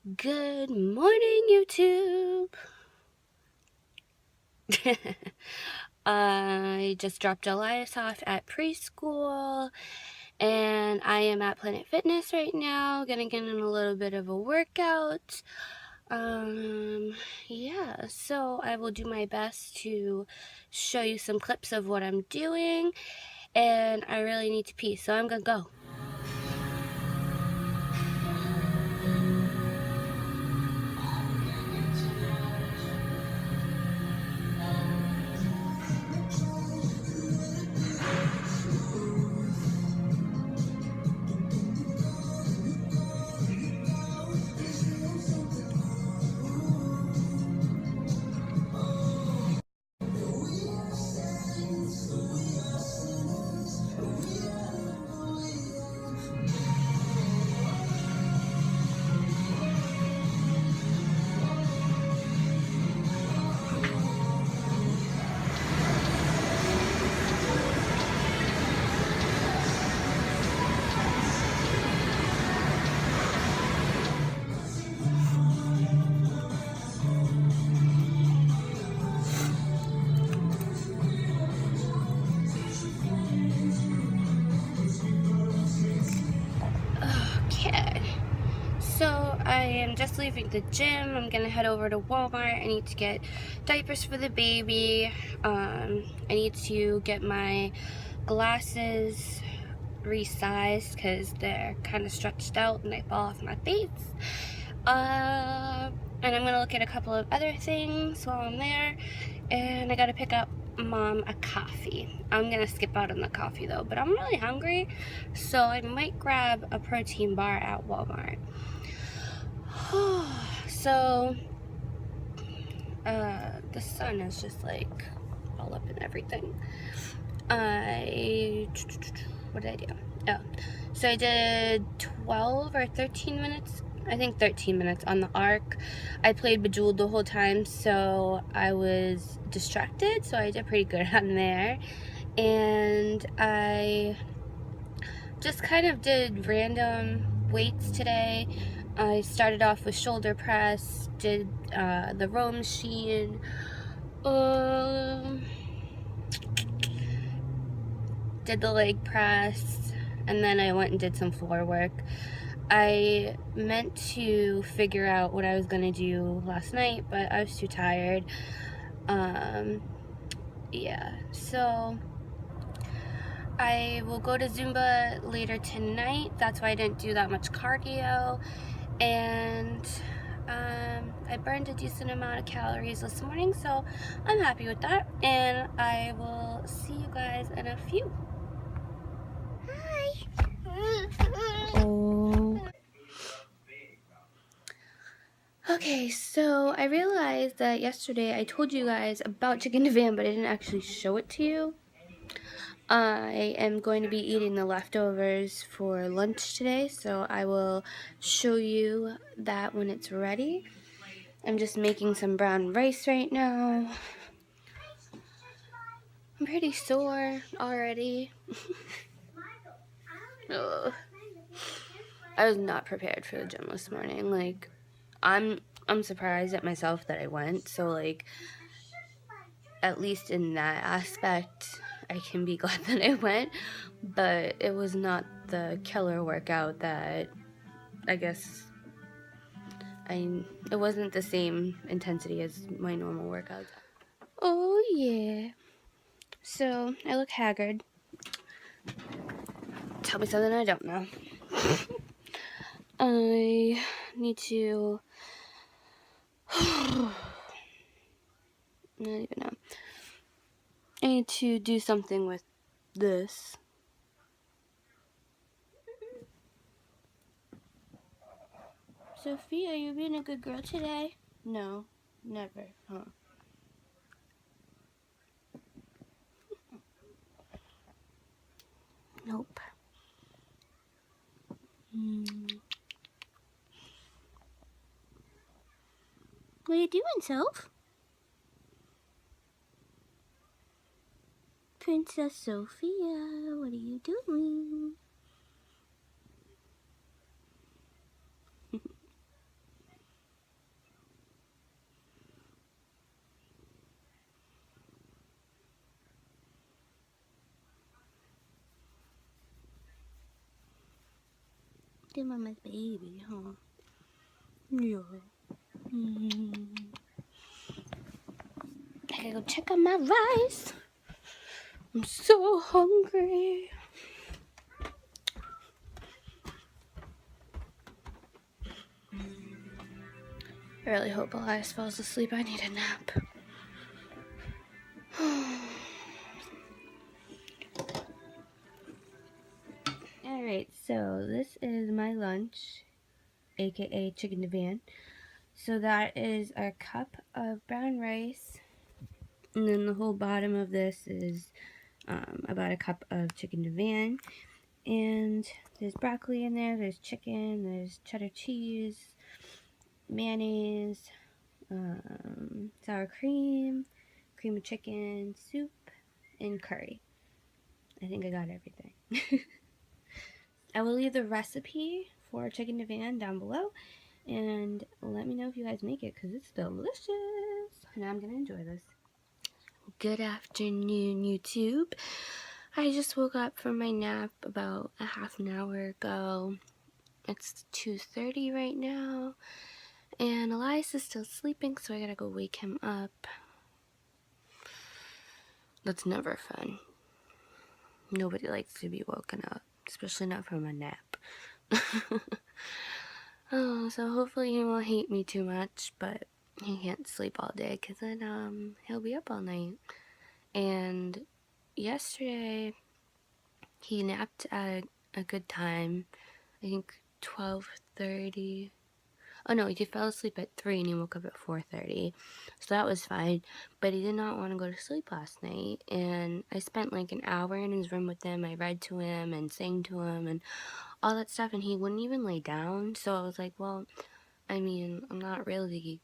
Good morning, YouTube. I just dropped Elias off at preschool, and I am at Planet Fitness right now, gonna get in a little bit of a workout. Yeah, so I will do my best to show you some clips of what I'm doing, and I really need to pee, so I'm gonna go. Okay. So I am just leaving the gym. I'm gonna head over to Walmart. I need to get diapers for the baby. I need to get my glasses resized because they're kind of stretched out and they fall off my face. And I'm gonna look at a couple of other things while I'm there. And I gotta pick up Mom a coffee. I'm gonna skip out on the coffee though, but I'm really hungry, so I might grab a protein bar at Walmart. So the sun is just like all up in everything. What did I do? Oh, so I did 12 or 13 minutes, I think 13 minutes on the arc. I played Bejeweled the whole time, so I was distracted, so I did pretty good on there. And I just kind of did random weights today. I started off with shoulder press, did the row machine, did the leg press, and then I went and did some floor work. I meant to figure out what I was gonna do last night, but I was too tired. Yeah, so I will go to Zumba later tonight. That's why I didn't do that much cardio. And I burned a decent amount of calories this morning, so I'm happy with that. And I will see you guys in a few. Hi. Oh. Okay, so I realized that yesterday I told you guys about chicken Divan, but I didn't actually show it to you. I am going to be eating the leftovers for lunch today, so I will show you that when it's ready. I'm just making some brown rice right now. I'm pretty sore already. Ugh. I was not prepared for the gym this morning. Like, I'm surprised at myself that I went, so like, at least in that aspect, I can be glad that I went, but it was not the killer workout that I guess it wasn't the same intensity as my normal workouts. Oh yeah. So, I look haggard. Tell me something I don't know. I need to... I don't even know. I need to do something with this. Sophie, are you being a good girl today? No, never, huh? Nope. What are you doing, Soph? Princess Sophia, what are you doing? Dear mama's baby, huh? Yeah. I gotta go check on my rice. I'm so hungry. I really hope Elias falls asleep. I need a nap. Alright, so this is my lunch, aka chicken divan. So that is a cup of brown rice, and then the whole bottom of this is about a cup of chicken divan. And there's broccoli in there, there's chicken, there's cheddar cheese, mayonnaise, sour cream, cream of chicken, soup, and curry. I think I got everything. I will leave the recipe for chicken divan down below, and let me know if you guys make it, because it's delicious. Now I'm going to enjoy this. Good afternoon, YouTube. I just woke up from my nap about a half an hour ago. It's 2:30 right now, and Elias is still sleeping, so I gotta go wake him up. That's never fun. Nobody likes to be woken up, especially not from a nap. Oh, so hopefully he won't hate me too much, but he can't sleep all day, because then he'll be up all night. And yesterday he napped at a good time. I think 12:30. Oh no, he fell asleep at 3 and he woke up at 4:30. So that was fine. But he did not want to go to sleep last night. And I spent like an hour in his room with him. I read to him and sang to him and all that stuff. And he wouldn't even lay down. So I was like, well, I mean, I'm not really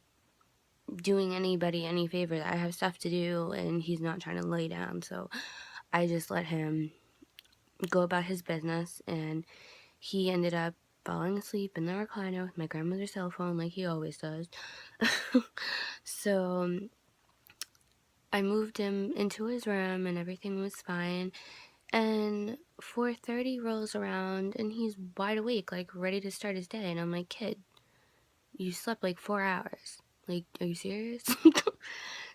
doing anybody any favor. I have stuff to do and he's not trying to lay down. So I just let him go about his business. And he ended up falling asleep in the recliner with my grandmother's cell phone like he always does. So I moved him into his room and everything was fine. And 4:30 rolls around and he's wide awake, like ready to start his day. And I'm like, kid, you slept like 4 hours. Like, are you serious?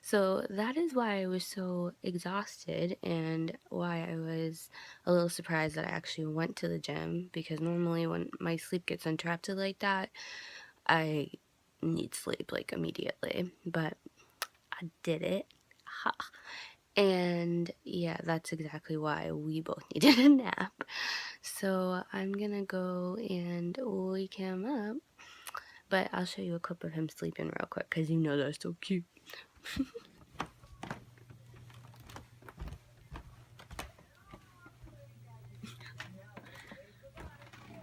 So that is why I was so exhausted and why I was a little surprised that I actually went to the gym, because normally when my sleep gets interrupted like that, I need sleep like immediately, but I did it. Ha. And yeah, that's exactly why we both needed a nap. So I'm gonna go and wake him up, but I'll show you a clip of him sleeping real quick, because you know that's so cute.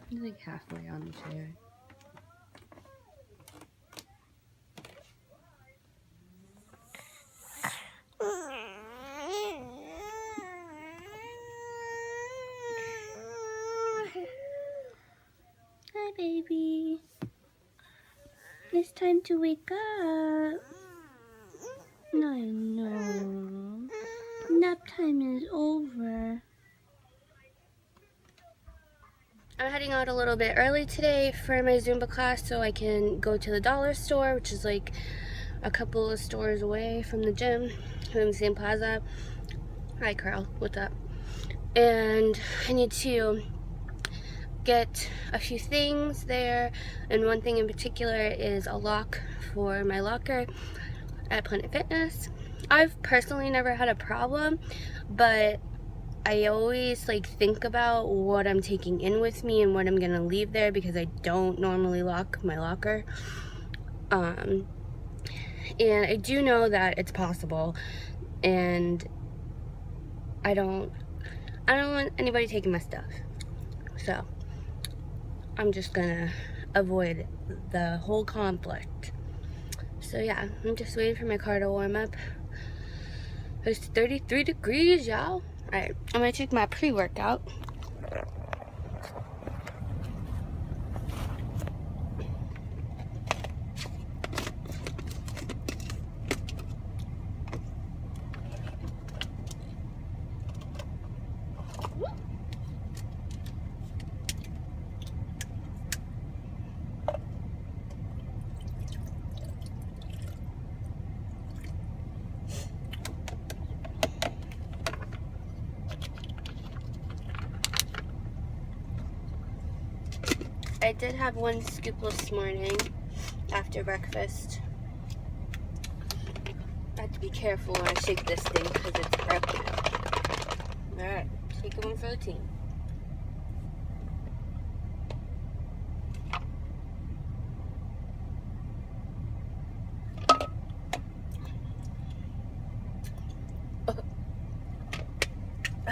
He's like halfway on the chair. Hi, baby. It's time to wake up. No. Nap time is over. I'm heading out a little bit early today for my Zumba class so I can go to the dollar store, which is like a couple of stores away from the gym in the same plaza. Hi, Carl. What's up? And I need to get a few things there, and one thing in particular is a lock for my locker at Planet Fitness. I've personally never had a problem, but I always like think about what I'm taking in with me and what I'm gonna leave there, because I don't normally lock my locker. And I do know that it's possible, and I don't want anybody taking my stuff. So I'm just gonna avoid the whole conflict. So yeah, I'm just waiting for my car to warm up. It's 33 degrees, y'all. Alright, I'm gonna take my pre-workout. I did have one scoop this morning after breakfast. I have to be careful when I shake this thing because it's broken. Alright, take one for the team.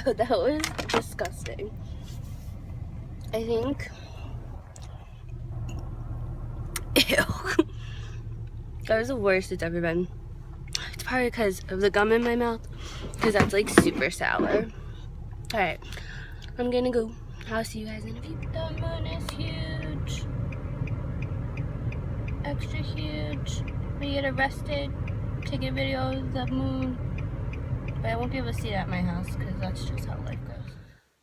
Oh, that was disgusting. I think. Ew. That was the worst it's ever been. It's probably because of the gum in my mouth, because that's like super sour. Alright, I'm gonna go. I'll see you guys in a few. The moon is huge. Extra huge. We get arrested taking videos of the moon. But I won't be able to see that at my house because that's just how life goes.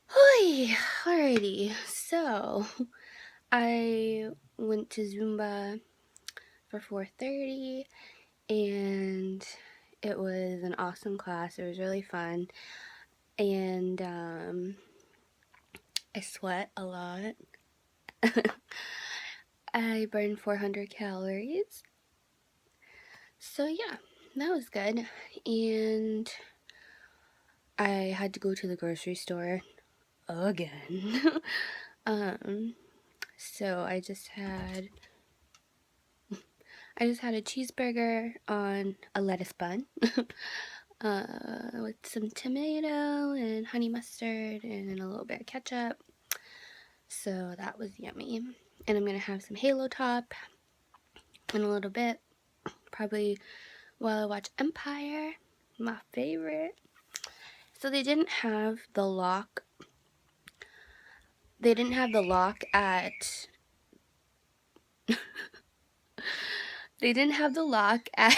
Hoi! Alrighty, so I went to Zumba for 4:30 and it was an awesome class. It was really fun. And I sweat a lot. I burned 400 calories. So yeah, that was good. And I had to go to the grocery store again. So I just had a cheeseburger on a lettuce bun with some tomato and honey mustard and a little bit of ketchup. So that was yummy. And I'm gonna have some Halo Top in a little bit, probably while I watch Empire, my favorite. So they didn't have the lock. They didn't have the lock at. They didn't have the lock at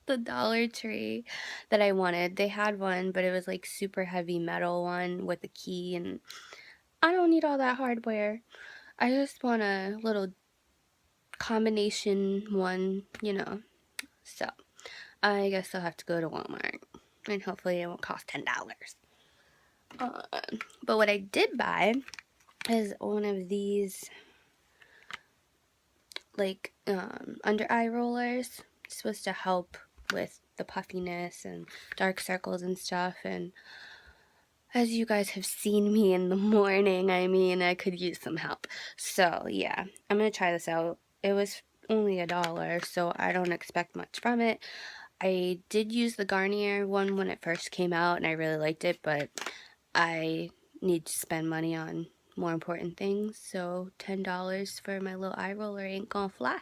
the Dollar Tree that I wanted. They had one, but it was like super heavy metal one with a key, and I don't need all that hardware. I just want a little combination one, you know. So I guess I'll have to go to Walmart, and hopefully it won't cost $10. But what I did buy is one of these like under eye rollers. It's supposed to help with the puffiness and dark circles and stuff. And as you guys have seen me in the morning, I mean, I could use some help. So yeah, I'm gonna try this out. It was only $1, so I don't expect much from it. I did use the Garnier one when it first came out, and I really liked it, but I need to spend money on more important things, so $10 for my little eye roller ain't gonna fly.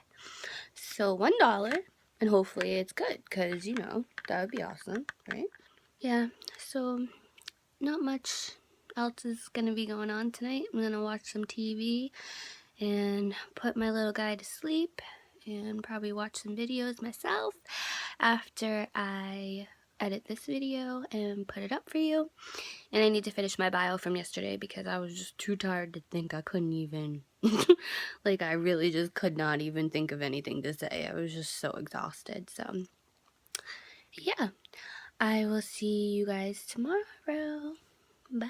So $1, and hopefully it's good, because, you know, that would be awesome, right? Yeah, so not much else is gonna be going on tonight. I'm gonna watch some TV and put my little guy to sleep and probably watch some videos myself after I edit this video and put it up for you. And I need to finish my bio from yesterday because I was just too tired to think. I couldn't even like, I really just could not even think of anything to say. I was just so exhausted. So yeah, I will see you guys tomorrow. Bye.